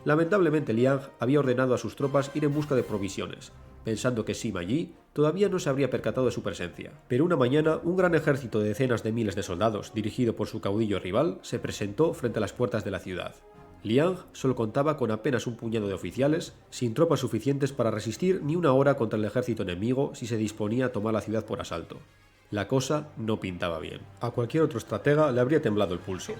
Lamentablemente Liang había ordenado a sus tropas ir en busca de provisiones, pensando que Sima Yi todavía no se habría percatado de su presencia. Pero una mañana, un gran ejército de decenas de miles de soldados, dirigido por su caudillo rival, se presentó frente a las puertas de la ciudad. Liang solo contaba con apenas un puñado de oficiales, sin tropas suficientes para resistir ni una hora contra el ejército enemigo si se disponía a tomar la ciudad por asalto. La cosa no pintaba bien. A cualquier otro estratega le habría temblado el pulso.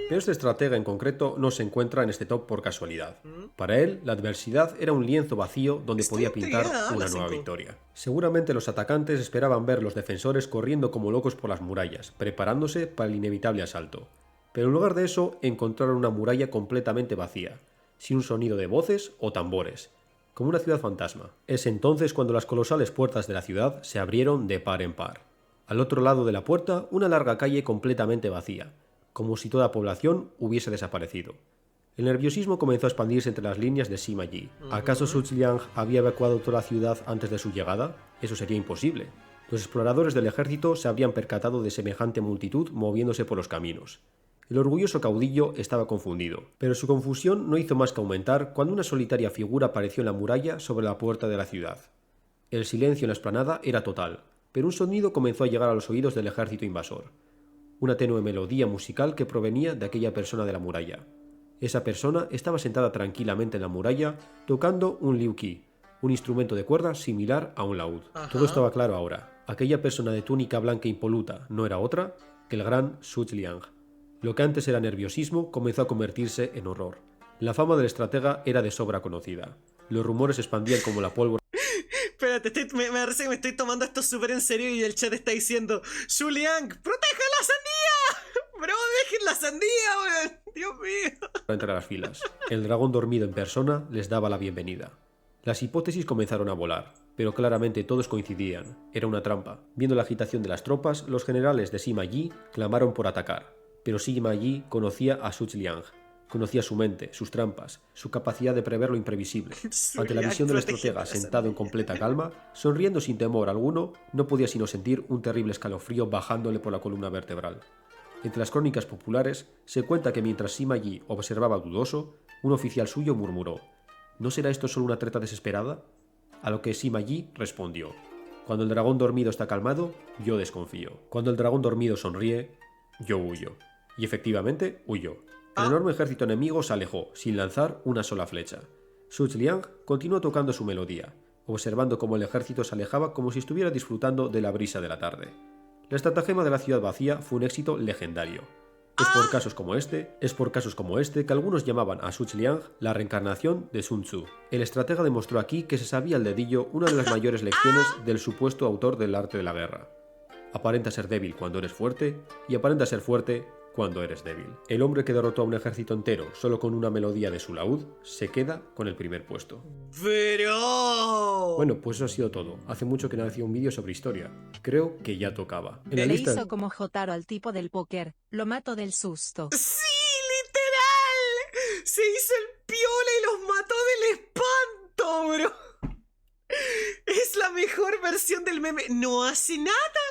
Pero este estratega en concreto no se encuentra en este top por casualidad. Para él, la adversidad era un lienzo vacío donde podía pintar una nueva victoria. Seguramente los atacantes esperaban ver los defensores corriendo como locos por las murallas, preparándose para el inevitable asalto. Pero en lugar de eso, encontraron una muralla completamente vacía, sin un sonido de voces o tambores, como una ciudad fantasma. Es entonces cuando las colosales puertas de la ciudad se abrieron de par en par. Al otro lado de la puerta, una larga calle completamente vacía, como si toda población hubiese desaparecido. El nerviosismo comenzó a expandirse entre las líneas de Sima Yi. ¿Acaso Su Liang había evacuado toda la ciudad antes de su llegada? Eso sería imposible. Los exploradores del ejército se habrían percatado de semejante multitud moviéndose por los caminos. El orgulloso caudillo estaba confundido, pero su confusión no hizo más que aumentar cuando una solitaria figura apareció en la muralla sobre la puerta de la ciudad. El silencio en la explanada era total, pero un sonido comenzó a llegar a los oídos del ejército invasor. Una tenue melodía musical que provenía de aquella persona de la muralla. Esa persona estaba sentada tranquilamente en la muralla, tocando un liuqi, un instrumento de cuerda similar a un laúd. Todo estaba claro ahora. Aquella persona de túnica blanca impoluta no era otra que el gran Su Liang. Lo que antes era nerviosismo comenzó a convertirse en horror. La fama del estratega era de sobra conocida. Los rumores se expandían como la pólvora. Espérate, me parece que me estoy tomando esto súper en serio y el chat está diciendo: Su Liang, ¡proteja la sandía! ¡Bro, dejen la sandía, weón! ¡Dios mío! Entre las filas. El dragón dormido en persona les daba la bienvenida. Las hipótesis comenzaron a volar, pero claramente todos coincidían. Era una trampa. Viendo la agitación de las tropas, los generales de Sima Yi clamaron por atacar. Pero Sima Yi conocía a Su Liang. Conocía su mente, sus trampas, su capacidad de prever lo imprevisible. Ante la visión del estratega sentado en completa calma, sonriendo sin temor alguno, no podía sino sentir un terrible escalofrío bajándole por la columna vertebral. Entre las crónicas populares se cuenta que mientras Sima Yi observaba dudoso, un oficial suyo murmuró: ¿no será esto solo una treta desesperada? A lo que Sima Yi respondió: cuando el dragón dormido está calmado, yo desconfío. Cuando el dragón dormido sonríe, yo huyo. Y efectivamente, huyó. El enorme ejército enemigo se alejó, sin lanzar una sola flecha. Su Liang continuó tocando su melodía, observando cómo el ejército se alejaba como si estuviera disfrutando de la brisa de la tarde. La estratagema de la ciudad vacía fue un éxito legendario. Es por casos como este que algunos llamaban a Su Liang la reencarnación de Sun Tzu. El estratega demostró aquí que se sabía al dedillo una de las mayores lecciones del supuesto autor del arte de la guerra. Aparenta ser débil cuando eres fuerte y aparenta ser fuerte cuando eres débil. El hombre que derrotó a un ejército entero solo con una melodía de su laúd se queda con el primer puesto. ¡Pero! Bueno, pues eso ha sido todo. Hace mucho que no hacía un vídeo sobre historia. Creo que ya tocaba. Le hizo como Jotaro al tipo del póker. Lo mató del susto. ¡Sí, literal! Se hizo el piola y los mató del espanto, bro. Es la mejor versión del meme. No hace nada.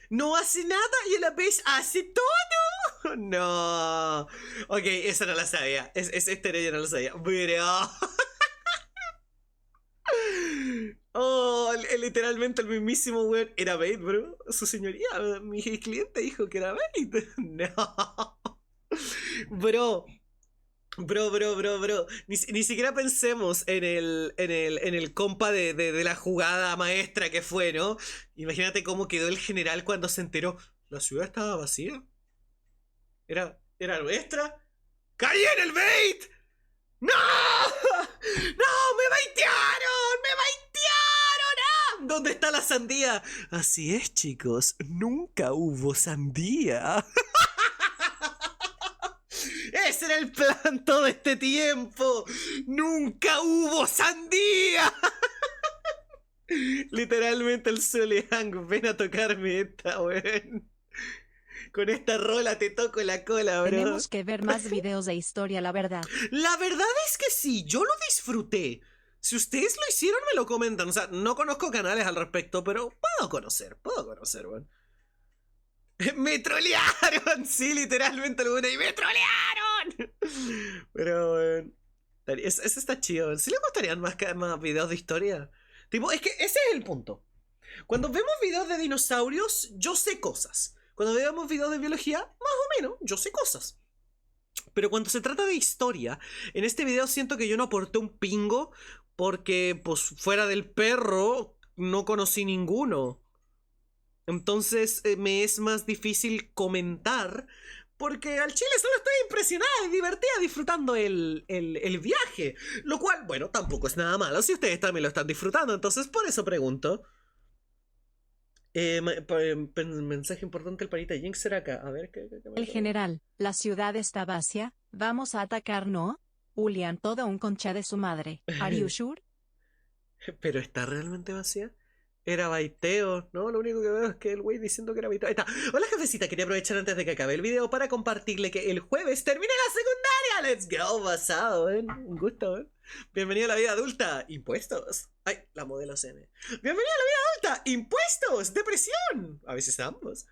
No hace nada y a la vez hace todo. No. Ok, esa no la sabía. Esta yo no la sabía. Pero... oh, literalmente el mismísimo weón era bait, bro. Su señoría, mi cliente dijo que era bait. No. Bro. Ni siquiera pensemos en el compa de la jugada maestra que fue, ¿no? Imagínate cómo quedó el general cuando se enteró. ¿La ciudad estaba vacía? ¿Era nuestra? ¡Caí en el bait! ¡No! ¡No! ¡Me baitearon! ¡Me baitearon! ¡Ah! ¿Dónde está la sandía? Así es, chicos. Nunca hubo sandía. Ese era el plan todo este tiempo. Nunca hubo sandía. Literalmente el Su Liang, ven a tocarme esta, weón. Con esta rola te toco la cola, bro. Tenemos que ver más videos de historia, la verdad. La verdad es que sí, yo lo disfruté. Si ustedes lo hicieron, me lo comentan. O sea, no conozco canales al respecto, pero puedo conocer, weón. ¡Me trolearon! Sí, literalmente lo y ¡me trolearon! Pero, bueno, eso está chido. ¿Sí le gustarían más videos de historia? Tipo, es que ese es el punto. Cuando vemos videos de dinosaurios, yo sé cosas. Cuando vemos videos de biología, más o menos, yo sé cosas. Pero cuando se trata de historia, en este video siento que yo no aporté un pingo porque, pues, fuera del perro, no conocí ninguno. Entonces me es más difícil comentar porque al chile solo estoy impresionada y divertida disfrutando el viaje. Lo cual, bueno, tampoco es nada malo si ustedes también lo están disfrutando. Entonces por eso pregunto. Mensaje importante, el panita Jinx será acá. A ver qué el general, la ciudad está vacía. Vamos a atacar, ¿no? Julián, todo un concha de su madre. ¿Are you sure? ¿Pero está realmente vacía? Era baiteo, ¿no? Lo único que veo es que el güey diciendo que era baiteo. Ahí está. Hola, jefecita. Quería aprovechar antes de que acabe el video para compartirle que el jueves termina la secundaria. ¡Let's go! Pasado, ¿eh? Un gusto, ¿eh? Bienvenido a la vida adulta. Impuestos. Ay, la modelo CM. Bienvenido a la vida adulta. Impuestos. Depresión. A veces ambos.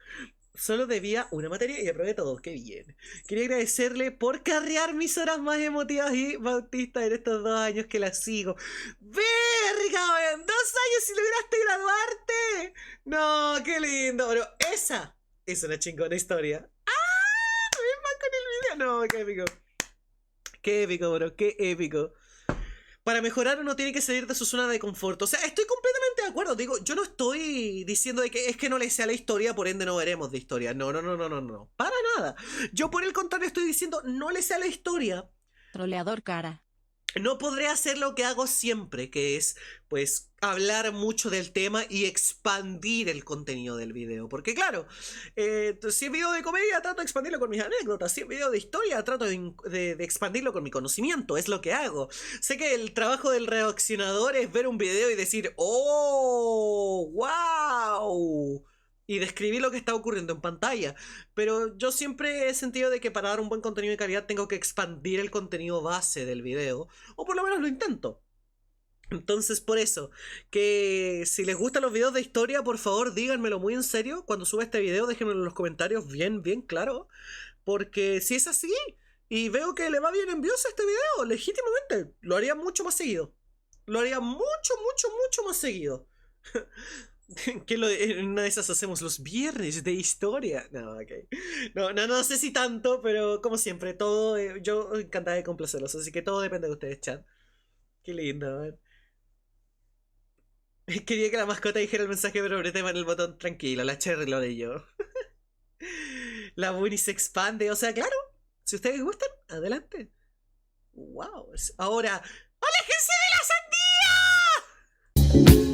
Solo debía una materia y aprobé todo. ¡Qué bien! Quería agradecerle por carrear mis horas más emotivas y bautistas en estos 2 años que la sigo. ¡Verga, en 2 años si lograste graduarte! ¡No, qué lindo! Pero esa es una chingona historia. ¡Ah! ¡Me van con el video! ¡No, qué épico! ¡Qué épico, bro! ¡Qué épico! Para mejorar uno tiene que salir de su zona de confort. O sea, estoy completamente de acuerdo. Digo, yo no estoy diciendo de que es que no le sea la historia, por ende no veremos de historia. No. Para nada. Yo por el contrario estoy diciendo, no le sea la historia. Troleador cara. No podré hacer lo que hago siempre, que es, pues, hablar mucho del tema y expandir el contenido del video. Porque, claro, si es video de comedia, trato de expandirlo con mis anécdotas. Si es video de historia, trato de expandirlo con mi conocimiento. Es lo que hago. Sé que el trabajo del reaccionador es ver un video y decir, ¡oh! ¡Wow! Y describir lo que está ocurriendo en pantalla. Pero yo siempre he sentido de que para dar un buen contenido de calidad tengo que expandir el contenido base del video. O por lo menos lo intento. Entonces por eso, que si les gustan los videos de historia, por favor díganmelo muy en serio. Cuando suba este video déjenmelo en los comentarios bien claro. Porque si es así y veo que le va bien en views a este video, legítimamente lo haría mucho más seguido. Lo haría mucho más seguido. Que en una de esas hacemos los viernes de historia. No, ok. No sé si tanto, pero como siempre, todo. Yo encantada de complacerlos, así que todo depende de ustedes, chat. Qué lindo, man. Quería que la mascota dijera el mensaje, pero apreté en el botón tranquilo. La Cherry lo leyó. La Bunny se expande, o sea, claro. Si ustedes gustan, adelante. Wow. Ahora, ¡aléjense de la sandía!